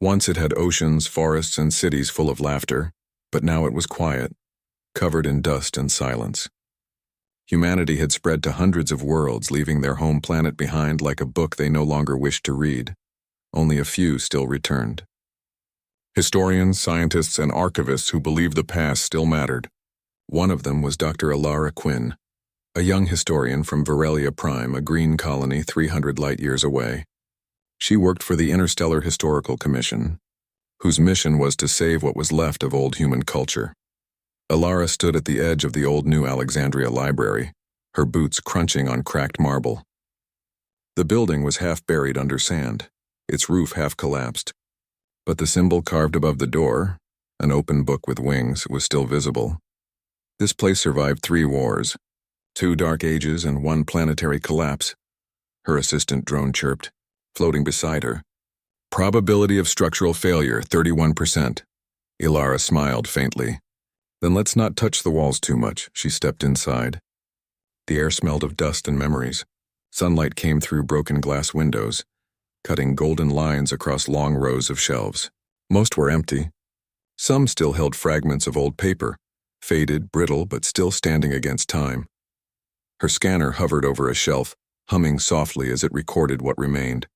Once it had oceans, forests, and cities full of laughter, but now it was quiet, covered in dust and silence. Humanity had spread to hundreds of worlds, leaving their home planet behind like a book they no longer wished to read. Only a few still returned. Historians, scientists, and archivists who believed the past still mattered. One of them was Dr. Alara Quinn, a young historian from Varelia Prime, a green colony 300 light-years away. She worked for the Interstellar Historical Commission, whose mission was to save what was left of old human culture. Alara stood at the edge of the old New Alexandria Library, her boots crunching on cracked marble. The building was half buried under sand, its roof half collapsed, but the symbol carved above the door, an open book with wings, was still visible. This place survived 3 wars, 2 dark ages and 1 planetary collapse. Her assistant drone chirped, floating beside her. Probability of structural failure, 31%. Alara smiled faintly. Then let's not touch the walls too much. She stepped inside. The air smelled of dust and memories. Sunlight came through broken glass windows, cutting golden lines across long rows of shelves. Most were empty. Some still held fragments of old paper, faded, brittle, but still standing against time. Her scanner hovered over a shelf, humming softly as it recorded what remained.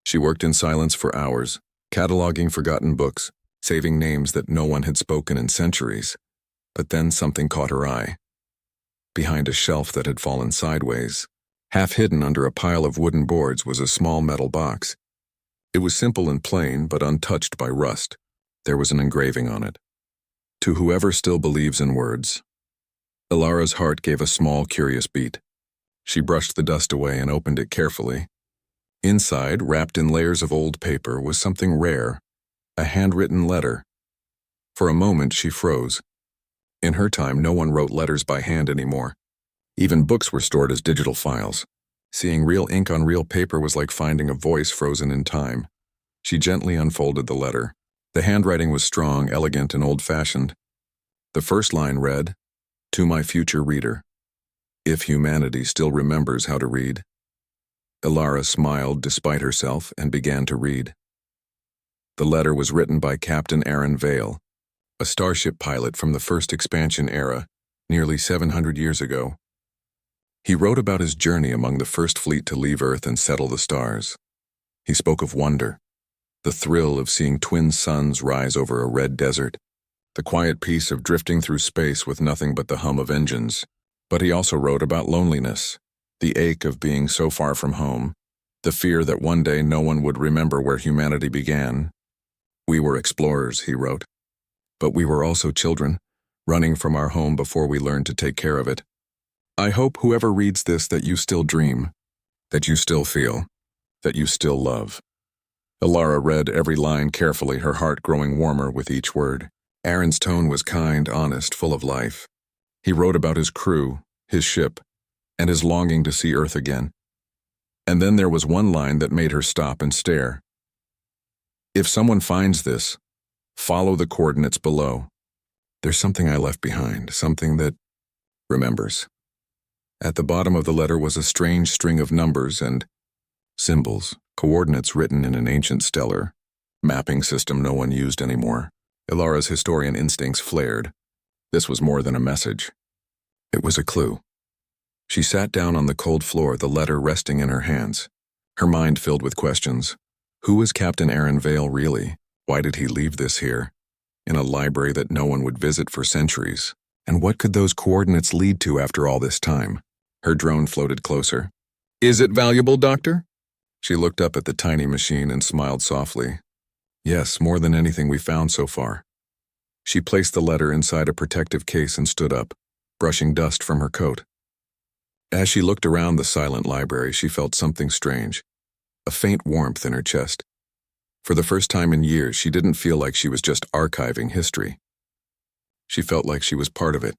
She worked in silence for hours, cataloging forgotten books, saving names that no one had spoken in centuries. But then something caught her eye. Behind a shelf that had fallen sideways, half hidden under a pile of wooden boards, was a small metal box. It was simple and plain, but untouched by rust. There was an engraving on it. To whoever still believes in words. Alara's heart gave a small, curious beat. She brushed the dust away and opened it carefully. Inside, wrapped in layers of old paper, was something rare, a handwritten letter. For a moment, she froze. In her time, no one wrote letters by hand anymore. Even books were stored as digital files. Seeing real ink on real paper was like finding a voice frozen in time. She gently unfolded the letter. The handwriting was strong, elegant, and old-fashioned. The first line read, "To my future reader, if humanity still remembers how to read." Alara smiled despite herself and began to read. The letter was written by Captain Aaron Vale, a starship pilot from the first expansion era, nearly 700 years ago. He wrote about his journey among the first fleet to leave Earth and settle the stars. He spoke of wonder, the thrill of seeing twin suns rise over a red desert, the quiet peace of drifting through space with nothing but the hum of engines. But he also wrote about loneliness, the ache of being so far from home, the fear that one day no one would remember where humanity began. "We were explorers," he wrote, "but we were also children, running from our home before we learned to take care of it. I hope whoever reads this that you still dream, that you still feel, that you still love." Alara read every line carefully, her heart growing warmer with each word. Aaron's tone was kind, honest, full of life. He wrote about his crew, his ship, and his longing to see Earth again. And then there was one line that made her stop and stare. "If someone finds this, follow the coordinates below. There's something I left behind, something that remembers." At the bottom of the letter was a strange string of numbers and symbols, coordinates written in an ancient stellar mapping system no one used anymore. Alara's historian instincts flared. This was more than a message. It was a clue. She sat down on the cold floor, the letter resting in her hands, her mind filled with questions. Who was Captain Aaron Vale really? Why did he leave this here, in a library that no one would visit for centuries? And what could those coordinates lead to after all this time? Her drone floated closer. "Is it valuable, Doctor?" She looked up at the tiny machine and smiled softly. "Yes, more than anything we found so far." She placed the letter inside a protective case and stood up, brushing dust from her coat. As she looked around the silent library, she felt something strange, a faint warmth in her chest. For the first time in years, she didn't feel like she was just archiving history. She felt like she was part of it.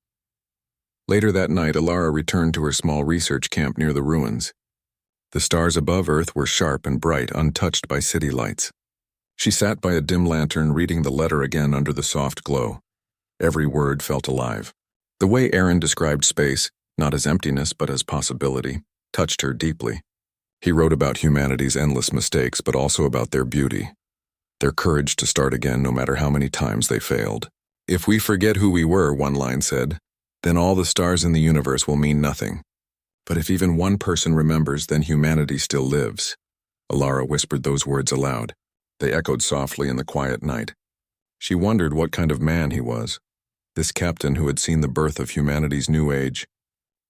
Later that night, Alara returned to her small research camp near the ruins. The stars above Earth were sharp and bright, untouched by city lights. She sat by a dim lantern, reading the letter again under the soft glow. Every word felt alive. The way Aaron described space, not as emptiness but as possibility, touched her deeply. He wrote about humanity's endless mistakes, but also about their beauty. their courage to start again no matter how many times they failed. "If we forget who we were," one line said, "then all the stars in the universe will mean nothing. But if even one person remembers, then humanity still lives." Alara whispered those words aloud. They echoed softly in the quiet night. She wondered what kind of man he was, this captain who had seen the birth of humanity's new age,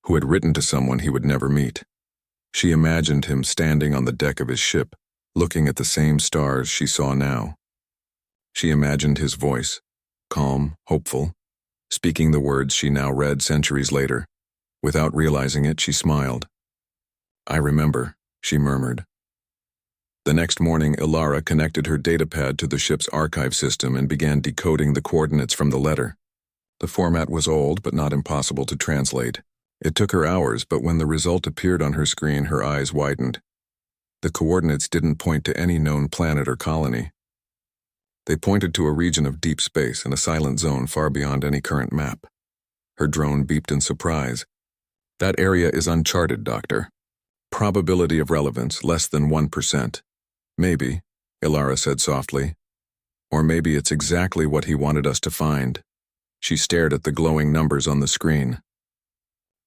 who had written to someone he would never meet. She imagined him standing on the deck of his ship, looking at the same stars she saw now. She imagined his voice, calm, hopeful, speaking the words she now read centuries later. Without realizing it, she smiled. "I remember," she murmured. The next morning, Alara connected her datapad to the ship's archive system and began decoding the coordinates from the letter. The format was old, but not impossible to translate. It took her hours, but when the result appeared on her screen, her eyes widened. The coordinates didn't point to any known planet or colony. They pointed to a region of deep space and a silent zone far beyond any current map. Her drone beeped in surprise. "That area is uncharted, Doctor. Probability of relevance, less than 1%. Maybe," Alara said softly. "Or maybe it's exactly what he wanted us to find." She stared at the glowing numbers on the screen.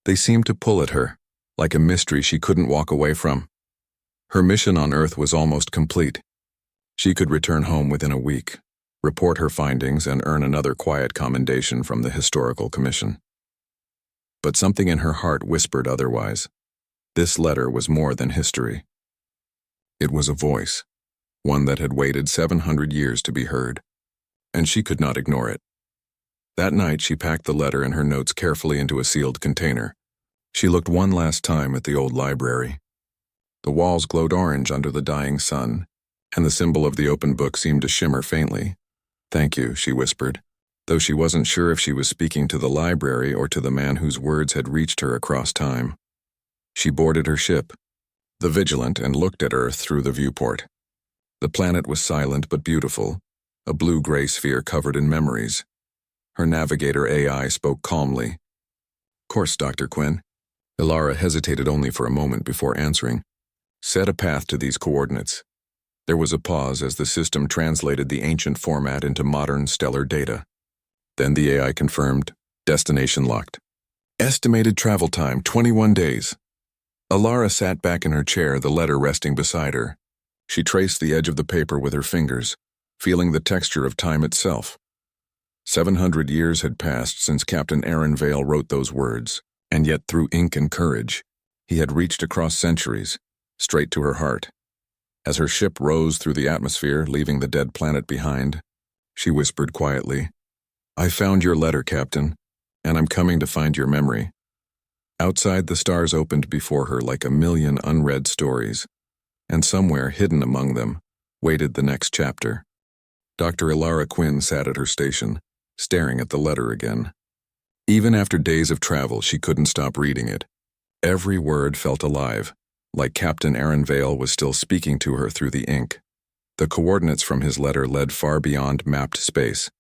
They seemed to pull at her, like a mystery she couldn't walk away from. Her mission on Earth was almost complete. She could return home within a week, report her findings, and earn another quiet commendation from the Historical Commission. But something in her heart whispered otherwise. This letter was more than history. It was a voice, one that had waited 700 years to be heard, and she could not ignore it. That night, she packed the letter and her notes carefully into a sealed container. She looked one last time at the old library. The walls glowed orange under the dying sun, and the symbol of the open book seemed to shimmer faintly. "Thank you," she whispered, though she wasn't sure if she was speaking to the library or to the man whose words had reached her across time. She boarded her ship, the Vigilant, and looked at Earth through the viewport. The planet was silent but beautiful, a blue-gray sphere covered in memories. Her navigator AI spoke calmly. "Course, Dr. Quinn." Alara hesitated only for a moment before answering. "Set a path to these coordinates." There was a pause as the system translated the ancient format into modern stellar data. Then the AI confirmed, "Destination locked. Estimated travel time, 21 days. Alara sat back in her chair, the letter resting beside her. She traced the edge of the paper with her fingers, feeling the texture of time itself. 700 years had passed since Captain Aaron Vale wrote those words, and yet through ink and courage, he had reached across centuries, straight to her heart. As her ship rose through the atmosphere, leaving the dead planet behind, she whispered quietly, "I found your letter, Captain, and I'm coming to find your memory." Outside, the stars opened before her like a million unread stories, and somewhere hidden among them waited the next chapter. Dr. Alara Quinn sat at her station, staring at the letter again. Even after days of travel, she couldn't stop reading it. Every word felt alive, like Captain Aaron Vale was still speaking to her through the ink. The coordinates from his letter led far beyond mapped space.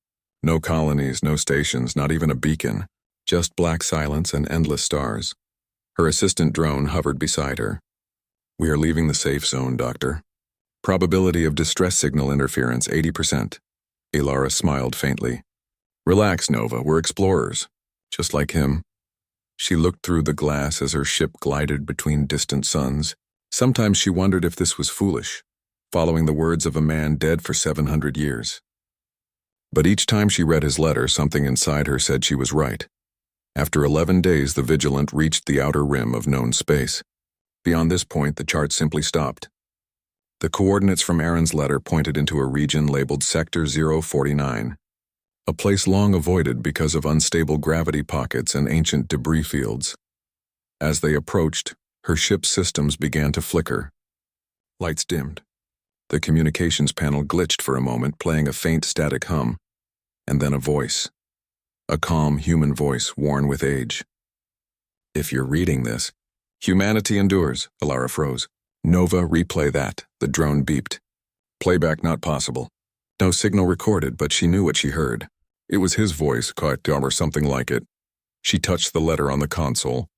No colonies, no stations, not even a beacon. Just black silence and endless stars. Her assistant drone hovered beside her. "We are leaving the safe zone, Doctor. Probability of distress signal interference, 80%. Alara smiled faintly. "Relax, Nova, we're explorers. Just like him." She looked through the glass as her ship glided between distant suns. Sometimes she wondered if this was foolish, following the words of a man dead for 700 years. But each time she read his letter, something inside her said she was right. After 11 days, the Vigilant reached the outer rim of known space. Beyond this point, the chart simply stopped. The coordinates from Aaron's letter pointed into a region labeled Sector 049, a place long avoided because of unstable gravity pockets and ancient debris fields. As they approached, her ship's systems began to flicker. Lights dimmed. The communications panel glitched for a moment, playing a faint static hum, and then a voice. A calm human voice, worn with age. "If you're reading this, humanity endures," Alara froze. "Nova, replay that," the drone beeped. Playback not possible. No signal recorded, but she knew what she heard. It was his voice, or something like it. She touched the letter on the console.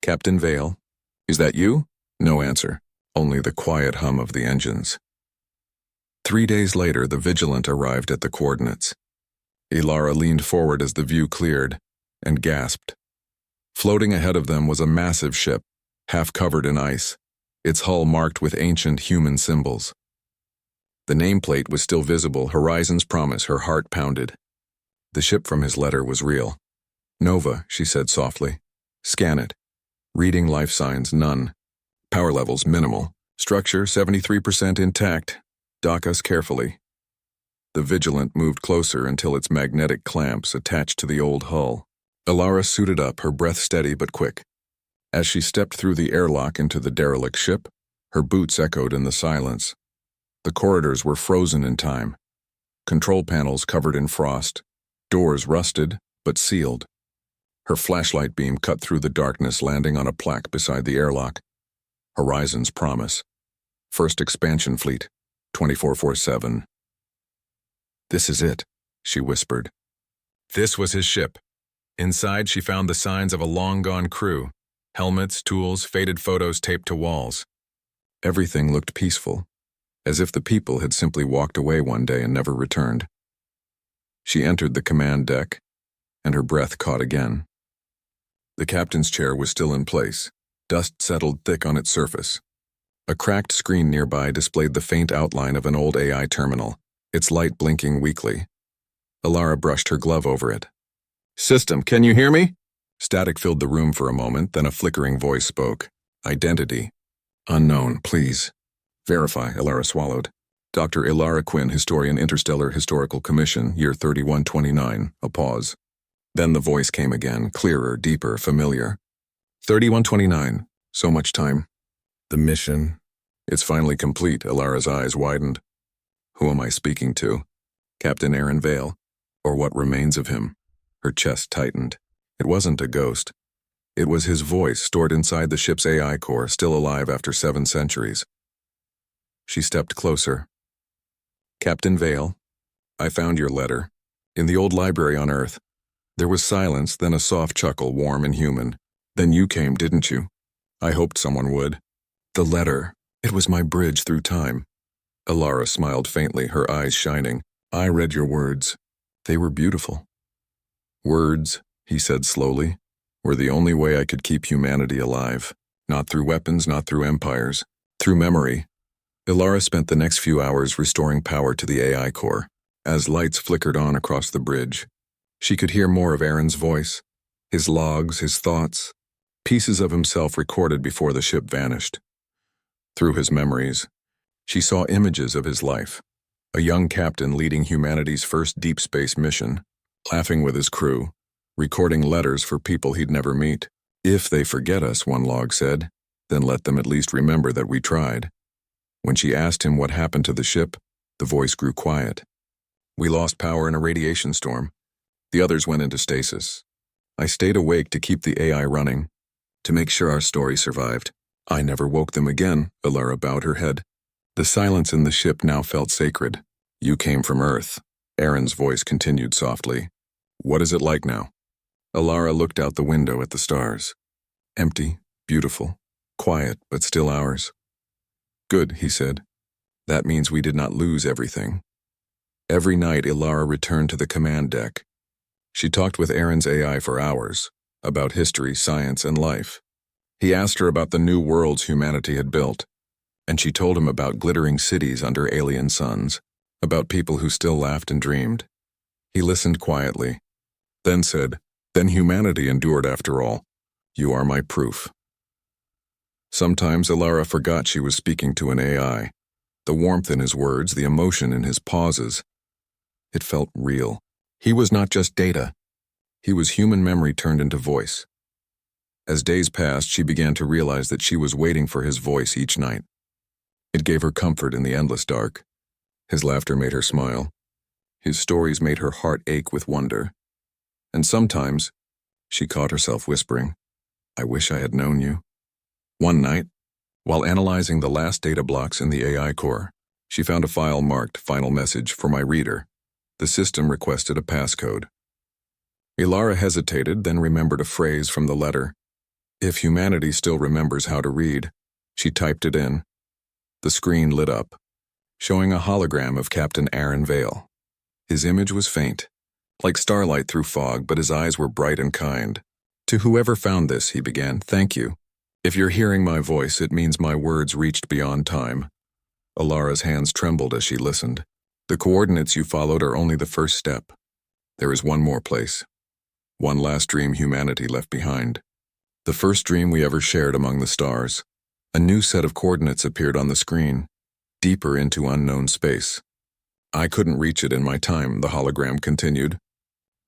"Captain Vale, is that you?" No answer, only the quiet hum of the engines. 3 days later, the Vigilant arrived at the coordinates. Ilara leaned forward as the view cleared and gasped. Floating ahead of them was a massive ship, half covered in ice, its hull marked with ancient human symbols. The nameplate was still visible, Horizon's Promise. Her heart pounded. The ship from his letter was real. Nova, she said softly. Scan it. Reading life signs, none. Power levels, minimal. Structure, 73% intact. Dock us carefully. The Vigilant moved closer until its magnetic clamps attached to the old hull. Ilara suited up, her breath steady but quick. As she stepped through the airlock into the derelict ship, her boots echoed in the silence. The corridors were frozen in time. Control panels covered in frost. Doors rusted, but sealed. Her flashlight beam cut through the darkness, landing on a plaque beside the airlock. Horizon's Promise. First Expansion Fleet, 24/7. This is it, she whispered. This was his ship. Inside, she found the signs of a long-gone crew. Helmets, tools, faded photos taped to walls. Everything looked peaceful, as if the people had simply walked away one day and never returned. She entered the command deck, and her breath caught again. The captain's chair was still in place. Dust settled thick on its surface. A cracked screen nearby displayed the faint outline of an old AI terminal, its light blinking weakly. Ilara brushed her glove over it. System, can you hear me? Static filled the room for a moment, then a flickering voice spoke. Identity. Unknown, please. Verify, Ilara swallowed. Dr. Ilara Quinn, Historian, Interstellar Historical Commission, year 3129. A pause. Then the voice came again, clearer, deeper, familiar. 3129. So much time. The mission. It's finally complete, Ilara's eyes widened. Who am I speaking to? Captain Aaron Vale, or what remains of him? Her chest tightened. It wasn't a ghost. It was his voice stored inside the ship's AI core, still alive after 7 centuries. She stepped closer. Captain Vale, I found your letter. In the old library on Earth. There was silence, then a soft chuckle, warm and human. Then you came, didn't you? I hoped someone would. The letter. It was my bridge through time. Ilara smiled faintly, her eyes shining. I read your words. They were beautiful. Words, he said slowly, were the only way I could keep humanity alive. Not through weapons, not through empires. Through memory. Ilara spent the next few hours restoring power to the AI core. As lights flickered on across the bridge, she could hear more of Aaron's voice, his logs, his thoughts, pieces of himself recorded before the ship vanished. Through his memories, she saw images of his life, a young captain leading humanity's first deep space mission, laughing with his crew, recording letters for people he'd never meet. If they forget us, one log said, then let them at least remember that we tried. When she asked him what happened to the ship, the voice grew quiet. We lost power in a radiation storm. The others went into stasis. I stayed awake to keep the AI running, to make sure our story survived. I never woke them again, Ilara bowed her head. The silence in the ship now felt sacred. You came from Earth. Aaron's voice continued softly. What is it like now? Ilara looked out the window at the stars. Empty, beautiful, quiet, but still ours. Good, he said. That means we did not lose everything. Every night, Ilara returned to the command deck. She talked with Aaron's AI for hours, about history, science, and life. He asked her about the new worlds humanity had built, and she told him about glittering cities under alien suns, about people who still laughed and dreamed. He listened quietly, then said, Then humanity endured after all. You are my proof. Sometimes Ilara forgot she was speaking to an AI. The warmth in his words, the emotion in his pauses. It felt real. He was not just data. He was human memory turned into voice. As days passed, she began to realize that she was waiting for his voice each night. It gave her comfort in the endless dark. His laughter made her smile. His stories made her heart ache with wonder. And sometimes, she caught herself whispering, I wish I had known you. One night, while analyzing the last data blocks in the AI core, she found a file marked Final Message for my reader. The system requested a passcode. Ilara hesitated, then remembered a phrase from the letter. If humanity still remembers how to read, she typed it in. The screen lit up. showing a hologram of Captain Aaron Vale. His image was faint, like starlight through fog, but his eyes were bright and kind. "To whoever found this," he began, "thank you. If you're hearing my voice, it means my words reached beyond time." Alara's hands trembled as she listened. "The coordinates you followed are only the first step. There is one more place. One last dream humanity left behind. The first dream we ever shared among the stars." A new set of coordinates appeared on the screen, deeper into unknown space. "I couldn't reach it in my time," the hologram continued.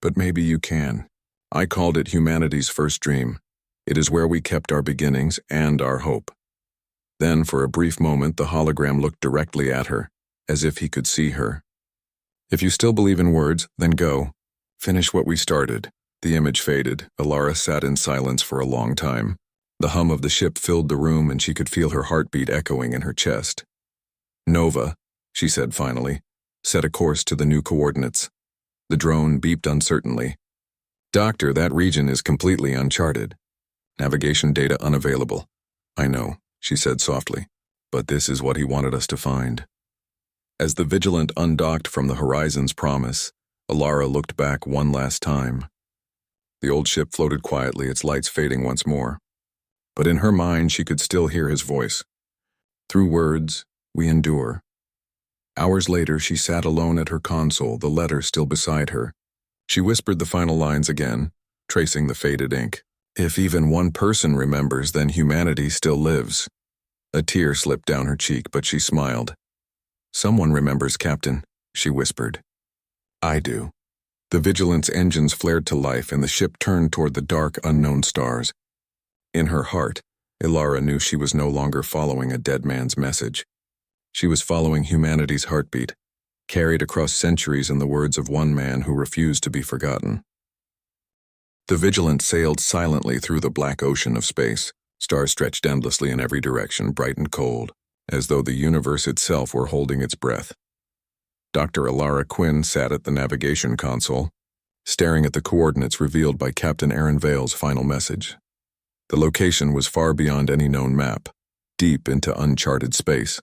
"But maybe you can. I called it humanity's first dream. It is where we kept our beginnings and our hope." Then, for a brief moment, the hologram looked directly at her, as if he could see her. "If you still believe in words, then go. Finish what we started." The image faded. Alara sat in silence for a long time. The hum of the ship filled the room, and she could feel her heartbeat echoing in her chest. "Nova," she said finally, "set a course to the new coordinates." The drone beeped uncertainly. "Doctor, that region is completely uncharted. Navigation data unavailable." "I know," she said softly, "but this is what he wanted us to find." As the Vigilant undocked from the Horizon's Promise, Alara looked back one last time. The old ship floated quietly, its lights fading once more. But in her mind, she could still hear his voice. "Through words, we endure." Hours later, she sat alone at her console, the letter still beside her. She whispered the final lines again, tracing the faded ink. "If even one person remembers, then humanity still lives." A tear slipped down her cheek, but she smiled. "Someone remembers, Captain," she whispered. "I do." The Vigilant's engines flared to life, and the ship turned toward the dark, unknown stars. In her heart, Alara knew she was no longer following a dead man's message. She was following humanity's heartbeat, carried across centuries in the words of one man who refused to be forgotten. The Vigilant sailed silently through the black ocean of space. Stars stretched endlessly in every direction, bright and cold, as though the universe itself were holding its breath. Dr. Alara Quinn sat at the navigation console, staring at the coordinates revealed by Captain Aaron Vale's final message. The location was far beyond any known map, deep into uncharted space.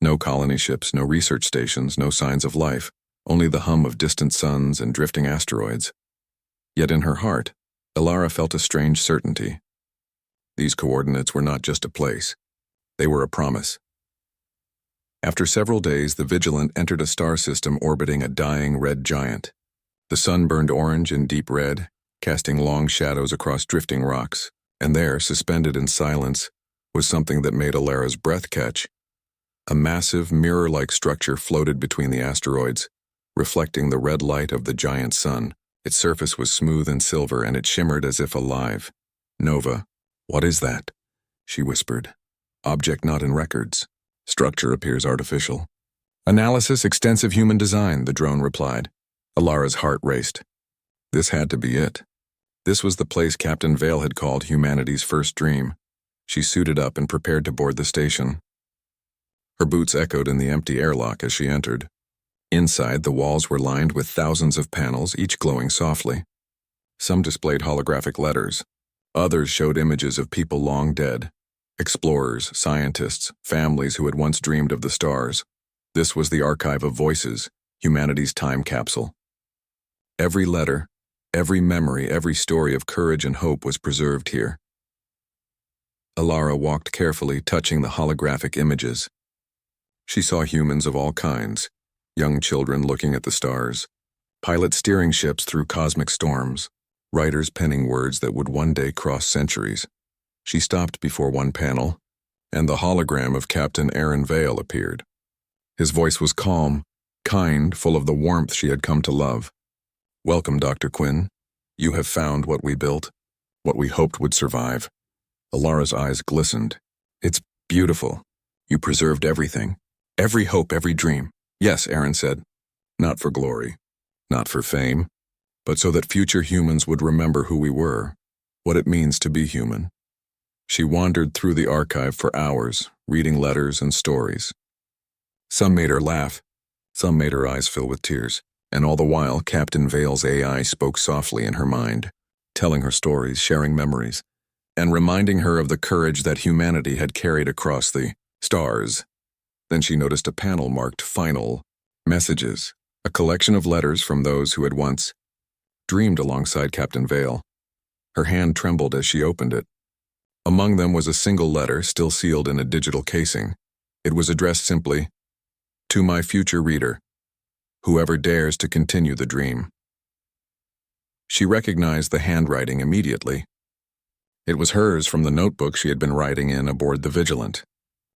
No colony ships, no research stations, no signs of life, only the hum of distant suns and drifting asteroids. Yet in her heart, Alara felt a strange certainty. These coordinates were not just a place. They were a promise. After several days, the Vigilant entered a star system orbiting a dying red giant. The sun burned orange and deep red, casting long shadows across drifting rocks, and there, suspended in silence, was something that made Alara's breath catch. A massive, mirror-like structure floated between the asteroids, reflecting the red light of the giant sun. Its surface was smooth and silver, and it shimmered as if alive. "Nova, what is that?" she whispered. "Object not in records. Structure appears artificial." "Analysis, extensive human design," the drone replied. Alara's heart raced. This had to be it. This was the place Captain Vale had called humanity's first dream. She suited up and prepared to board the station. Her boots echoed in the empty airlock as she entered. Inside, the walls were lined with thousands of panels, each glowing softly. Some displayed holographic letters. Others showed images of people long dead. Explorers, scientists, families who had once dreamed of the stars. This was the archive of voices, humanity's time capsule. Every letter, every memory, every story of courage and hope was preserved here. Alara walked carefully, touching the holographic images. She saw humans of all kinds, young children looking at the stars, pilots steering ships through cosmic storms, writers penning words that would one day cross centuries. She stopped before one panel, and the hologram of Captain Aaron Vale appeared. His voice was calm, kind, full of the warmth she had come to love. "Welcome, Dr. Quinn. You have found what we built, what we hoped would survive." Alara's eyes glistened. "It's beautiful. You preserved everything. Every hope, every dream." "Yes," Aaron said. "Not for glory, not for fame, but so that future humans would remember who we were, what it means to be human." She wandered through the archive for hours, reading letters and stories. Some made her laugh, some made her eyes fill with tears, and all the while Captain Vale's AI spoke softly in her mind, telling her stories, sharing memories, and reminding her of the courage that humanity had carried across the stars. Then she noticed a panel marked Final Messages, a collection of letters from those who had once dreamed alongside Captain Vale. Her hand trembled as she opened it. Among them was a single letter, still sealed in a digital casing. It was addressed simply, "To my future reader, whoever dares to continue the dream." She recognized the handwriting immediately. It was hers from the notebook she had been writing in aboard the Vigilant.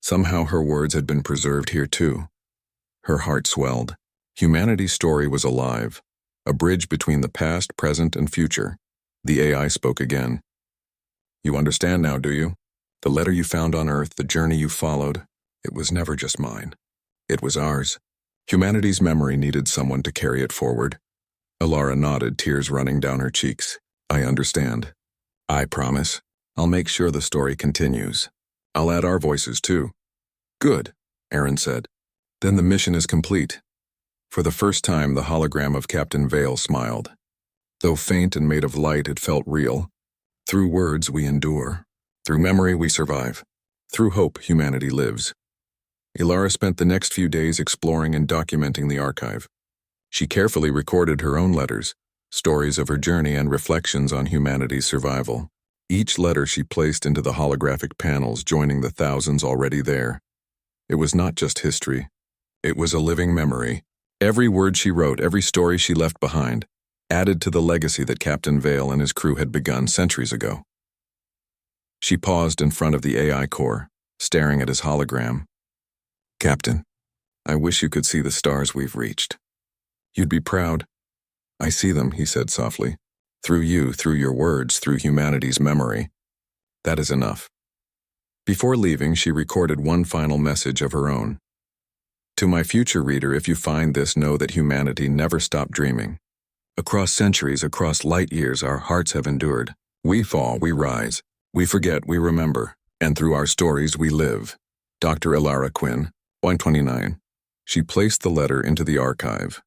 Somehow her words had been preserved here too. Her heart swelled. Humanity's story was alive, a bridge between the past, present, and future. The AI spoke again. "You understand now, do you? The letter you found on Earth, the journey you followed, it was never just mine. It was ours. Humanity's memory needed someone to carry it forward." Alara nodded, tears running down her cheeks. "I understand. I promise. I'll make sure the story continues. I'll add our voices too." "Good," Aaron said. "Then the mission is complete." For the first time, the hologram of Captain Vale smiled. Though faint and made of light, it felt real. "Through words we endure. Through memory we survive. Through hope humanity lives." Alara spent the next few days exploring and documenting the archive. She carefully recorded her own letters, stories of her journey and reflections on humanity's survival. Each letter she placed into the holographic panels, joining the thousands already there. It was not just history. It was a living memory. Every word she wrote, every story she left behind, added to the legacy that Captain Vale and his crew had begun centuries ago. She paused in front of the AI core, staring at his hologram. "Captain, I wish you could see the stars we've reached. You'd be proud." "I see them," he said softly. "Through you, through your words, through humanity's memory. That is enough." Before leaving, she recorded one final message of her own. "To my future reader, if you find this, know that humanity never stopped dreaming. Across centuries, across light years, our hearts have endured. We fall, we rise. We forget, we remember. And through our stories, we live. Dr. Alara Quinn, 129. She placed the letter into the archive.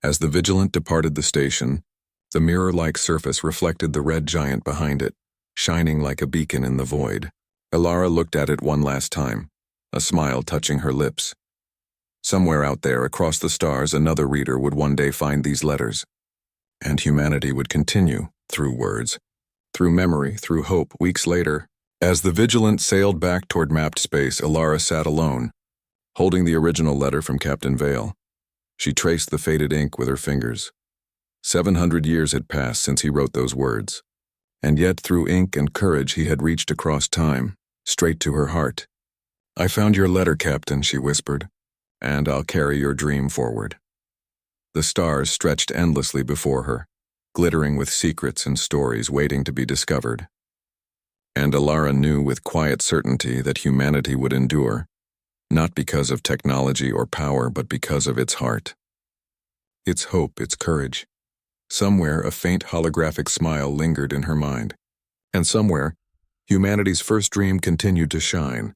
As the Vigilant departed the station, the mirror-like surface reflected the red giant behind it, shining like a beacon in the void. Alara looked at it one last time, a smile touching her lips. Somewhere out there, across the stars, another reader would one day find these letters. And humanity would continue, through words, through memory, through hope. Weeks later, as the Vigilant sailed back toward mapped space, Alara sat alone, holding the original letter from Captain Vale. She traced the faded ink with her fingers. 700 years had passed since he wrote those words. And yet, through ink and courage, he had reached across time, straight to her heart. "I found your letter, Captain," she whispered, "and I'll carry your dream forward." The stars stretched endlessly before her, glittering with secrets and stories waiting to be discovered. And Alara knew with quiet certainty that humanity would endure, not because of technology or power, but because of its heart. Its hope, its courage. Somewhere, a faint holographic smile lingered in her mind. And somewhere, humanity's first dream continued to shine,